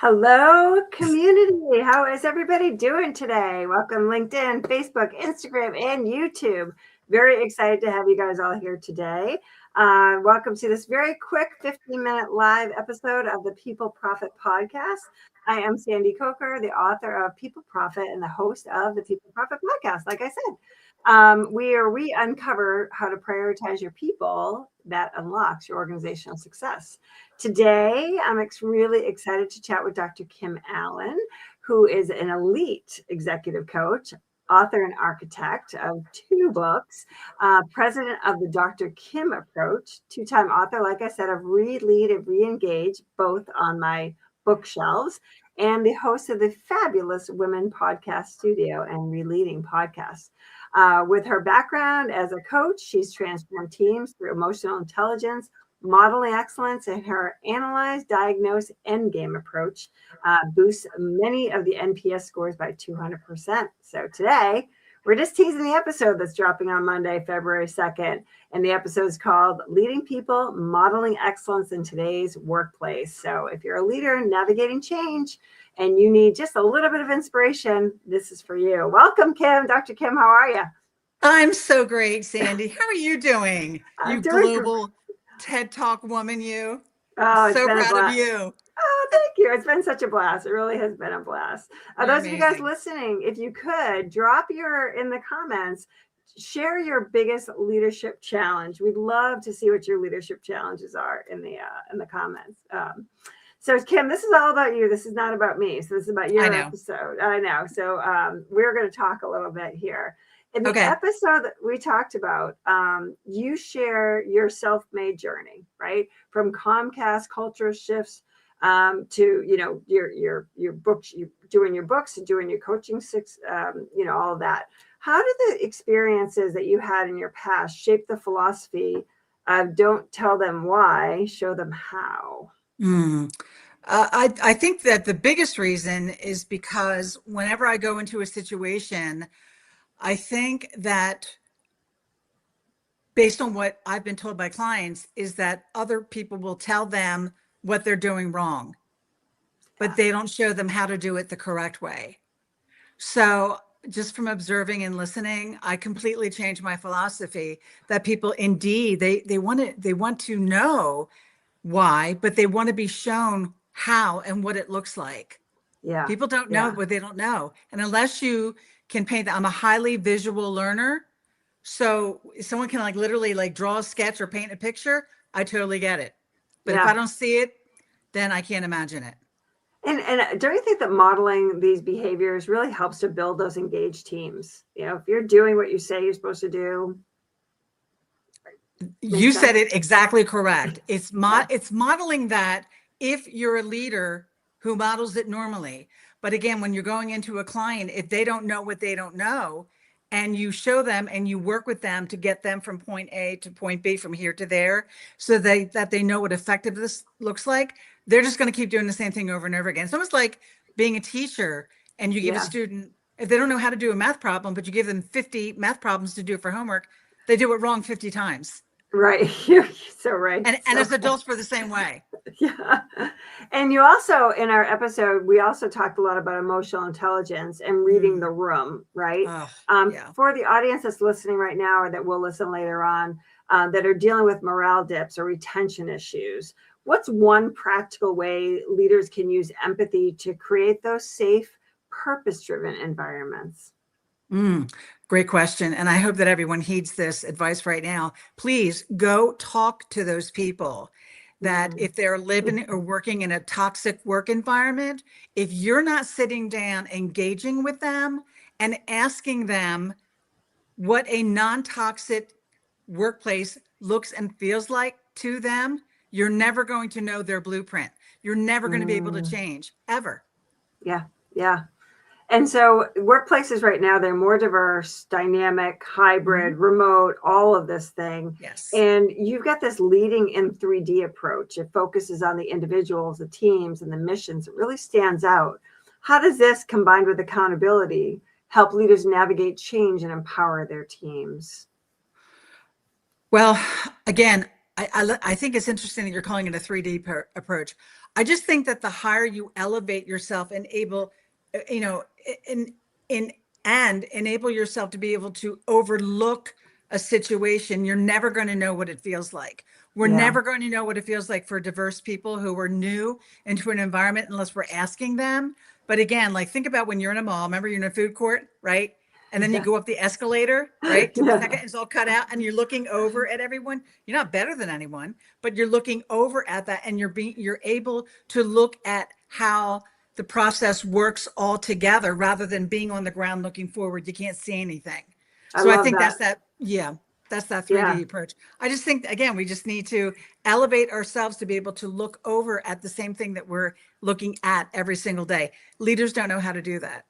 Hello, community. How is everybody doing today? Welcome, LinkedIn, Facebook, Instagram, and YouTube. Very excited to have you guys all here today. Welcome to this very quick 15-minute live episode of the People Profit Podcast. I am Sandy Coker, the author of People Profit and the host of the People Profit Podcast. Like I said, we uncover how to prioritize your people that unlocks your organizational success. Today, I'm really excited to chat with Dr. Kim Allen, who is an elite executive coach, author and architect of 2 books, president of the Dr. Kim Approach, 2-time author, like I said, of Read, Lead, and Reengage, both on my bookshelves, and the host of the fabulous Women Podcast Studio and Releading Podcast. With her background as a coach, she's transformed teams through emotional intelligence, modeling excellence, and her analyze, diagnose, endgame approach boosts many of the NPS scores by 200%. So today, we're just teasing the episode that's dropping on Monday, February 2nd. And the episode is called Leading People, Modeling Excellence in Today's Workplace. So if you're a leader navigating change and you need just a little bit of inspiration, this is for you. Welcome, Kim. Dr. Kim, how are you? I'm so great, Sandy. How are you doing? I'm You doing global TED Talk woman, you. Oh, I'm it's so been a proud of blast. you. Oh, thank you. It's been such a blast. It really has been a blast. Those of you guys Amazing. listening, if you could drop in the comments, share your biggest leadership challenge. We'd love to see what your leadership challenges are in the comments. So Kim, this is all about you. This is not about me. So this is about your I know. episode. I know. So we're going to talk a little bit here. In the Okay. episode that we talked about, you share your self-made journey, right? From Comcast cultural shifts to your books, you doing your books and doing your coaching, all of that. How did the experiences that you had in your past shape the philosophy of don't tell them why, show them how? I think that the biggest reason is because whenever I go into a situation, I think that based on what I've been told by clients is that other people will tell them what they're doing wrong, but they don't show them how to do it the correct way. So just from observing and listening, I completely changed my philosophy that people indeed, they want to know why, but they want to be shown how and what it looks like. Yeah. People don't know what they don't know. And unless you can paint that, I'm a highly visual learner. So if someone can literally draw a sketch or paint a picture, I totally get it. But if I don't see it, then I can't imagine it. And don't you think that modeling these behaviors really helps to build those engaged teams? If you're doing what you say you're supposed to do. You said it exactly correct. It's modeling that if you're a leader who models it normally. But again, when you're going into a client, if they don't know what they don't know, and you show them and you work with them to get them from point A to point B, from here to there, so that they know what effectiveness looks like, they're just going to keep doing the same thing over and over again. It's almost like being a teacher and you give a student, if they don't know how to do a math problem, but you give them 50 math problems to do for homework, they do it wrong 50 times. Right. You're so right. And as adults, we're the same way. Yeah. And you also, in our episode, we also talked a lot about emotional intelligence and reading the room, right? For the audience that's listening right now or that will listen later on, that are dealing with morale dips or retention issues, what's one practical way leaders can use empathy to create those safe, purpose-driven environments? Great question. And I hope that everyone heeds this advice right now. Please go talk to those people that if they're living or working in a toxic work environment, if you're not sitting down, engaging with them and asking them what a non-toxic workplace looks and feels like to them, you're never going to know their blueprint. You're never going to be able to change, ever. Yeah. Yeah. And so workplaces right now, they're more diverse, dynamic, hybrid, remote, all of this thing. Yes. And you've got this leading in 3D approach. It focuses on the individuals, the teams, and the missions. It really stands out. How does this, combined with accountability, help leaders navigate change and empower their teams? Well, again, I think it's interesting that you're calling it a 3D approach. I just think that the higher you elevate yourself and able, you know, and enable yourself to be able to overlook a situation, you're never going to know what it feels like. We're Yeah. never going to know what it feels like for diverse people who are new into an environment unless we're asking them. But again, like think about when you're in a mall, remember you're in a food court, right? And then you Yeah. go up the escalator, right? To the Yeah. second, it's all cut out and you're looking over at everyone. You're not better than anyone, but you're looking over at that and you're able to look at how the process works all together rather than being on the ground looking forward. You can't see anything. I So I love think that. that's that 3D Yeah. approach. I just think, again, we just need to elevate ourselves to be able to look over at the same thing that we're looking at every single day. Leaders don't know how to do that.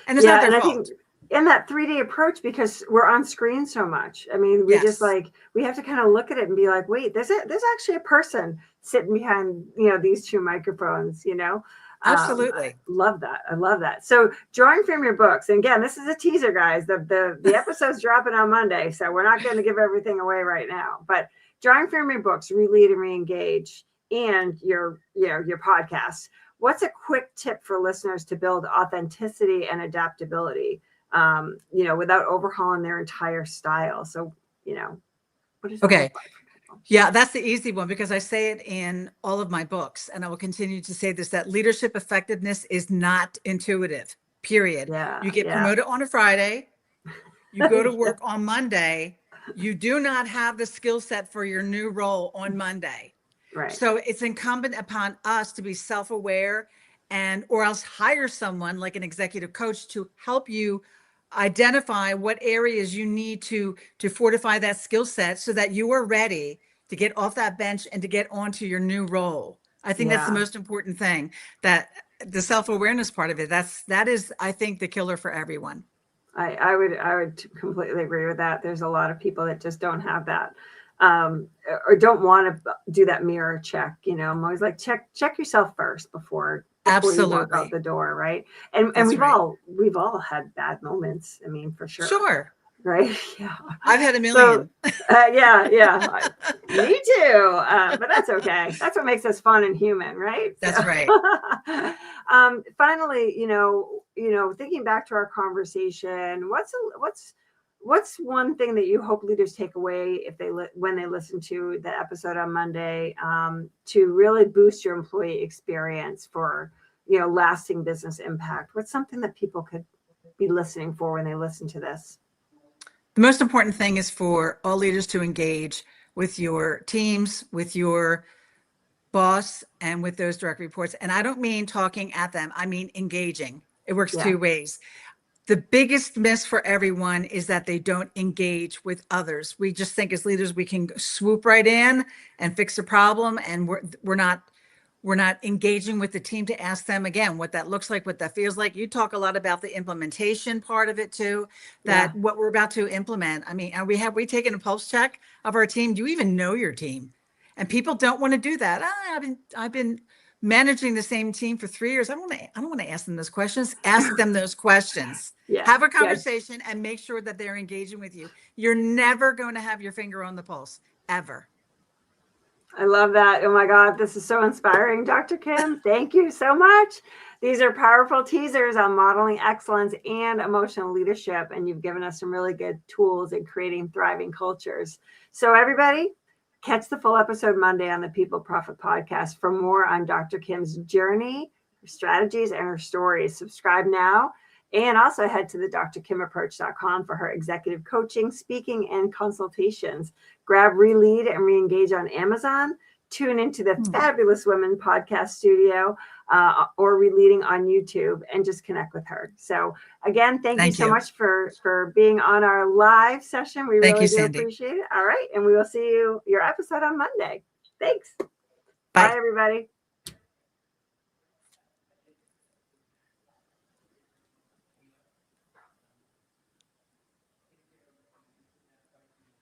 And it's not Yeah, their and I fault. think in that 3D approach, because we're on screen so much, I mean, we just Yes. like, we have to kind of look at it and be like, wait, there's actually a person sitting behind, these two microphones, Absolutely. I love that. I love that. So drawing from your books, and again, this is a teaser, guys. The episode's dropping on Monday, so we're not going to give everything away right now. But drawing from your books, Relead and Reengage, and your podcast. What's a quick tip for listeners to build authenticity and adaptability, without overhauling their entire style? So, what does that Okay. look like? Yeah, that's the easy one because I say it in all of my books, and I will continue to say this, that leadership effectiveness is not intuitive, period. Yeah, You get yeah. promoted on a Friday, you go to work on Monday, you do not have the skill set for your new role on Monday. Right. So it's incumbent upon us to be self-aware or else hire someone like an executive coach to help you identify what areas you need to fortify that skill set so that you are ready to get off that bench and to get onto your new role. I think that's the Yeah. most important thing, that the self-awareness part of it, that is, I think, the killer for everyone. I would completely agree with that. There's a lot of people that just don't have that, or don't want to do that mirror check. I'm always like, check yourself first before you walk Absolutely. out the door, right? And That's we've right. all had bad moments. I mean, for sure. Sure. Right? Yeah. I've had a million. So, yeah. Me too. But that's okay. That's what makes us fun and human, right? That's right. Finally, thinking back to our conversation, what's one thing that you hope leaders take away when they listen to the episode on Monday, to really boost your employee experience for lasting business impact? What's something that people could be listening for when they listen to this? The most important thing is for all leaders to engage with your teams, with your boss, and with those direct reports. And I don't mean talking at them. I mean engaging. It works two ways. The biggest miss for everyone is that they don't engage with others. We just think as leaders, we can swoop right in and fix a problem. And we're not engaging with the team to ask them again what that looks like, what that feels like. You talk a lot about the implementation part of it too, that what we're about to implement. I mean, have we taken a pulse check of our team? Do you even know your team? And people don't want to do that. I've been managing the same team for 3 years. I don't want to ask them those questions. Ask them those questions. Have a conversation and make sure that they're engaging with you. You're never going to have your finger on the pulse, ever. I love that. Oh my God, this is so inspiring, Dr. Kim. Thank you so much. These are powerful teasers on modeling excellence and emotional leadership, and you've given us some really good tools in creating thriving cultures. So everybody, catch the full episode Monday on the People Profit Podcast for more on Dr. Kim's journey, her strategies, and her stories. Subscribe now. And also head to the drkimapproach.com for her executive coaching, speaking, and consultations. Grab Relead and Reengage on Amazon. Tune into the Fabulous Women podcast studio, or Releading on YouTube, and just connect with her. So again, thank you so much for being on our live session. We really do appreciate it. All right. And we will see your episode on Monday. Thanks. Bye everybody.